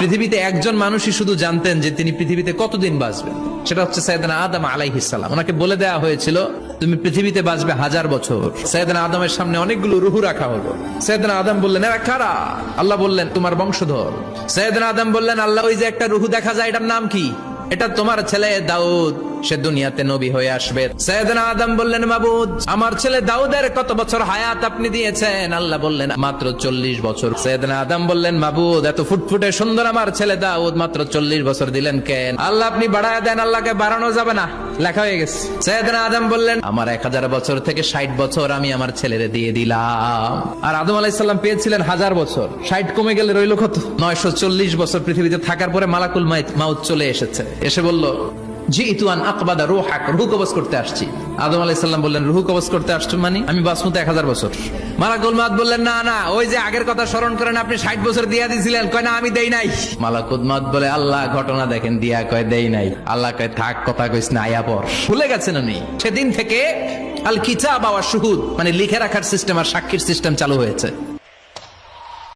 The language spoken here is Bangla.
পৃথিবীতে একজন মানুষই শুধু জানতেন যে তিনি পৃথিবীতে কতদিন বাঁচবেন, সেটা হচ্ছে সাইয়েদনা আদম আলাইহিস সালাম। ওনাকে বলে দেওয়া হয়েছিল তুমি পৃথিবীতে বাঁচবে 1000 বছর। সাইয়েদনা আদমের সামনে অনেকগুলো রুহু রাখা হলো। সাইয়েদনা আদম বললেন এরা কারা? আল্লাহ বললেন তোমার বংশধর। সাইয়েদনা আদম বললেন আল্লাহ ওই যে একটা রুহু দেখা যায় এটার নাম কি? এটা তোমার ছেলে দাউদ, সে দুনিয়াতে নবী হয়ে আসবে। সাইয়েদনা আদম বললেন মাবুদ আমার ছেলে দাউদের কত বছর হায়াত আপনি দিয়েছেন? আল্লাহ বললেন মাত্র 40 বছর। সাইয়েদনা আদম বললেন মাবুদ এত ফুটফুটে সুন্দর আমার ছেলে দাউদ মাত্র 40 বছর দিলেন কেন? আল্লাহ আপনি বাড়ায় দেন, আল্লাহকে বাড়ানো যাবে না, লেখা হয়ে গেছে। সাইয়েদনা আদম বললেন আমার 1000 বছর থেকে 60 বছর আমি আমার ছেলেরে দিয়ে দিলাম। আর আদম আলাইহিস সালাম পেয়েছিলেন 1000 বছর, 60 কমে গেলে রইল কত? 940 বছর পৃথিবীতে থাকার পরে মালাকুল মাউত চলে এসেছে, এসে বলল জিতু আন আকবাদা রূহাক, রূহ কবজ করতে আসছি। আদম আলাইহিস সালাম বললেন রূহ কবজ করতে আসছো মানে? আমি বাঁচবো তো 1000 বছর। মালাকুল মাউত বললেন না না, ওই যে আগের কথা স্মরণ করেন আপনি 60 বছর দিয়া দিয়েছিলেন। কয় না আমি দেই নাই। মালাকুল মাউত বলে আল্লাহ ঘটনা দেখেন, দিয়া কয় দেই নাই। আল্লাহ কয় থাক কথা কইস না, আয়া পর। ভুলে গেছেন উনি। সেদিন থেকে আল কিতাব ওয়া শুহুদ মানে লিখে রাখার সিস্টেম আর সাক্ষীর সিস্টেম চালু হয়েছে।